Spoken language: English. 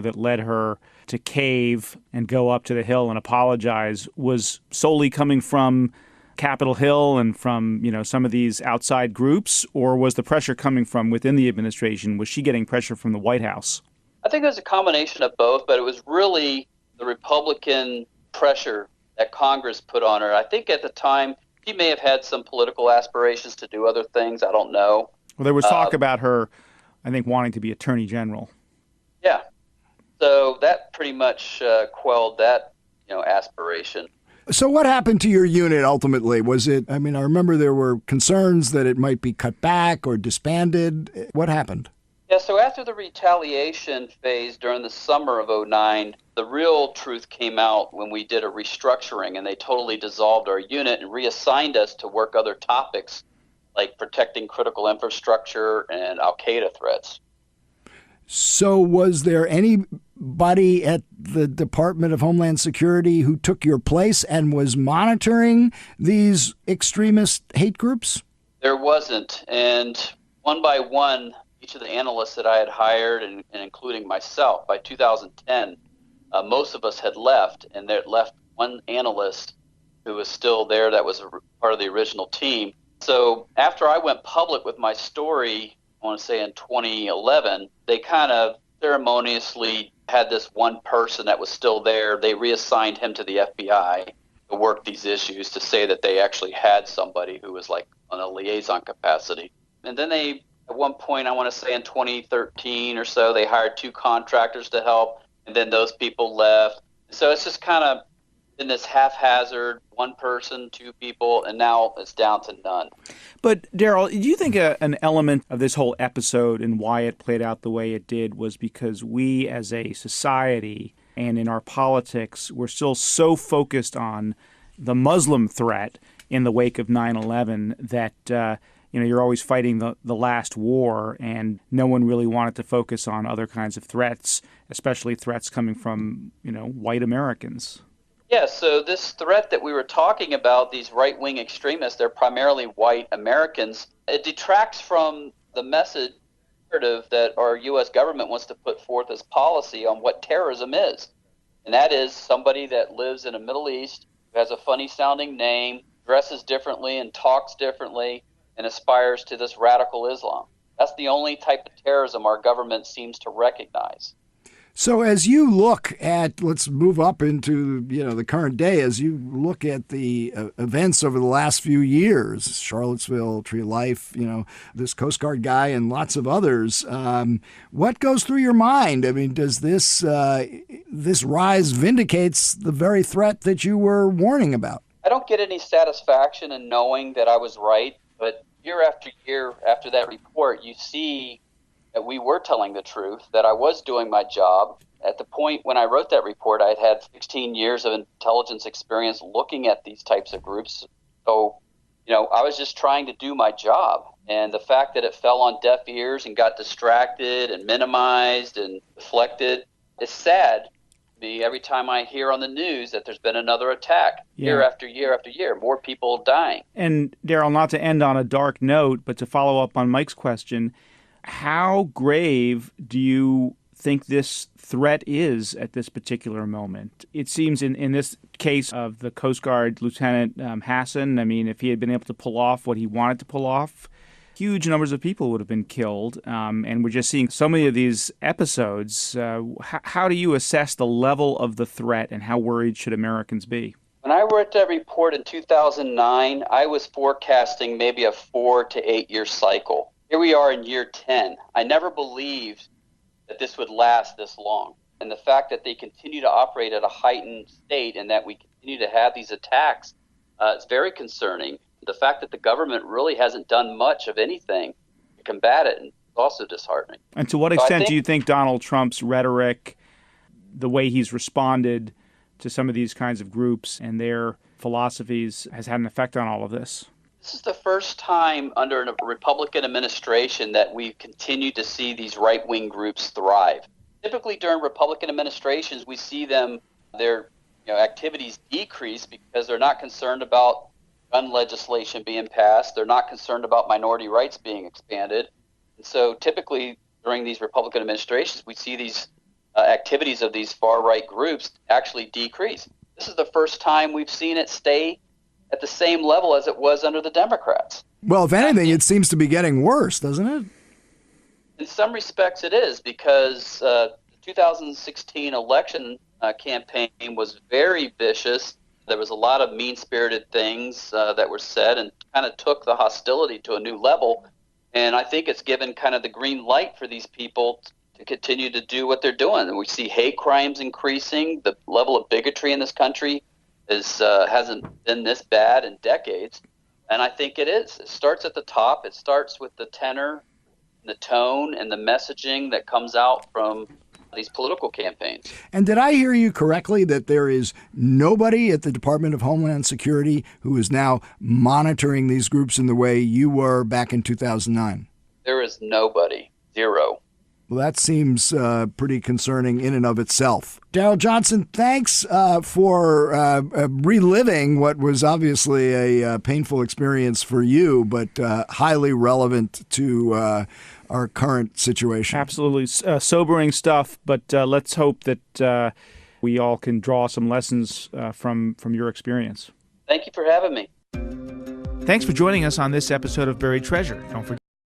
that led her to cave and go up to the Hill and apologize was solely coming from Capitol Hill and from, some of these outside groups, or was the pressure coming from within the administration? Was she getting pressure from the White House? I think there's a combination of both, but it was really the Republican pressure that Congress put on her. I think at the time she may have had some political aspirations to do other things. I don't know. Well, there was talk about her, I think, wanting to be Attorney General. Yeah. So that pretty much quelled that, aspiration. So what happened to your unit ultimately? Was it, I remember there were concerns that it might be cut back or disbanded. What happened? Yeah, so after the retaliation phase during the summer of '09, the real truth came out when we did a restructuring, and they totally dissolved our unit and reassigned us to work other topics like protecting critical infrastructure and Al-Qaeda threats. So was there anybody at the Department of Homeland Security who took your place and was monitoring these extremist hate groups? There wasn't. And one by one, each of the analysts that I had hired, and including myself, by 2010, most of us had left, and there left one analyst who was still there that was a part of the original team. So after I went public with my story, I want to say in 2011, they kind of ceremoniously had this one person that was still there. They reassigned him to the FBI to work these issues, to say that they actually had somebody who was like on a liaison capacity. And then they, at one point, I want to say in 2013 or so, they hired 2 contractors to help, and then those people left. So it's just kind of in this haphazard, 1 person, 2 people, and now it's down to none. But, Daryl, do you think an element of this whole episode and why it played out the way it did was because we as a society and in our politics were still so focused on the Muslim threat in the wake of 9/11 that, you're always fighting the last war, and no one really wanted to focus on other kinds of threats, especially threats coming from, white Americans? Yeah, so this threat that we were talking about, these right-wing extremists, they're primarily white Americans. It detracts from the message that our U.S. government wants to put forth as policy on what terrorism is. And that is somebody that lives in the Middle East, who has a funny-sounding name, dresses differently and talks differently, and aspires to this radical Islam. That's the only type of terrorism our government seems to recognize. So as you look at, let's move up into, the current day, as you look at the events over the last few years, Charlottesville, Tree of Life, this Coast Guard guy and lots of others, what goes through your mind? Does this rise vindicates the very threat that you were warning about? I don't get any satisfaction in knowing that I was right, but year after year after that report, you see that we were telling the truth, that I was doing my job. At the point when I wrote that report, I had 16 years of intelligence experience looking at these types of groups. So, I was just trying to do my job. And the fact that it fell on deaf ears and got distracted and minimized and deflected is sad to me every time I hear on the news that there's been another attack year after year after year, more people dying. And, Daryl, not to end on a dark note, but to follow up on Mike's question, how grave do you think this threat is at this particular moment? It seems in this case of the Coast Guard Lieutenant Hassan, if he had been able to pull off what he wanted to pull off, huge numbers of people would have been killed. And we're just seeing so many of these episodes. How do you assess the level of the threat, and how worried should Americans be? When I wrote that report in 2009, I was forecasting maybe a 4 to 8 year cycle. Here we are in year 10. I never believed that this would last this long. And the fact that they continue to operate at a heightened state and that we continue to have these attacks is very concerning. The fact that the government really hasn't done much of anything to combat it is also disheartening. And to what extent do you think Donald Trump's rhetoric, the way he's responded to some of these kinds of groups and their philosophies, has had an effect on all of this? This is the first time under a Republican administration that we've continued to see these right-wing groups thrive. Typically during Republican administrations, we see their activities decrease because they're not concerned about gun legislation being passed. They're not concerned about minority rights being expanded. And so typically during these Republican administrations, we see these activities of these far-right groups actually decrease. This is the first time we've seen it stay at the same level as it was under the Democrats. Well, if anything, it seems to be getting worse, doesn't it? In some respects, it is, because the 2016 election campaign was very vicious. There was a lot of mean-spirited things that were said and kind of took the hostility to a new level. And I think it's given kind of the green light for these people to continue to do what they're doing. And we see hate crimes increasing. The level of bigotry in this country hasn't been this bad in decades. And I think it is. It starts at the top. It starts with the tenor, the tone, and the messaging that comes out from these political campaigns. And did I hear you correctly that there is nobody at the Department of Homeland Security who is now monitoring these groups in the way you were back in 2009? There is nobody. Zero. Well, that seems pretty concerning in and of itself. Daryl Johnson, thanks for reliving what was obviously a painful experience for you, but highly relevant to our current situation. Absolutely. Sobering stuff, but let's hope that we all can draw some lessons from your experience. Thank you for having me. Thanks for joining us on this episode of Buried Treasure. Don't forget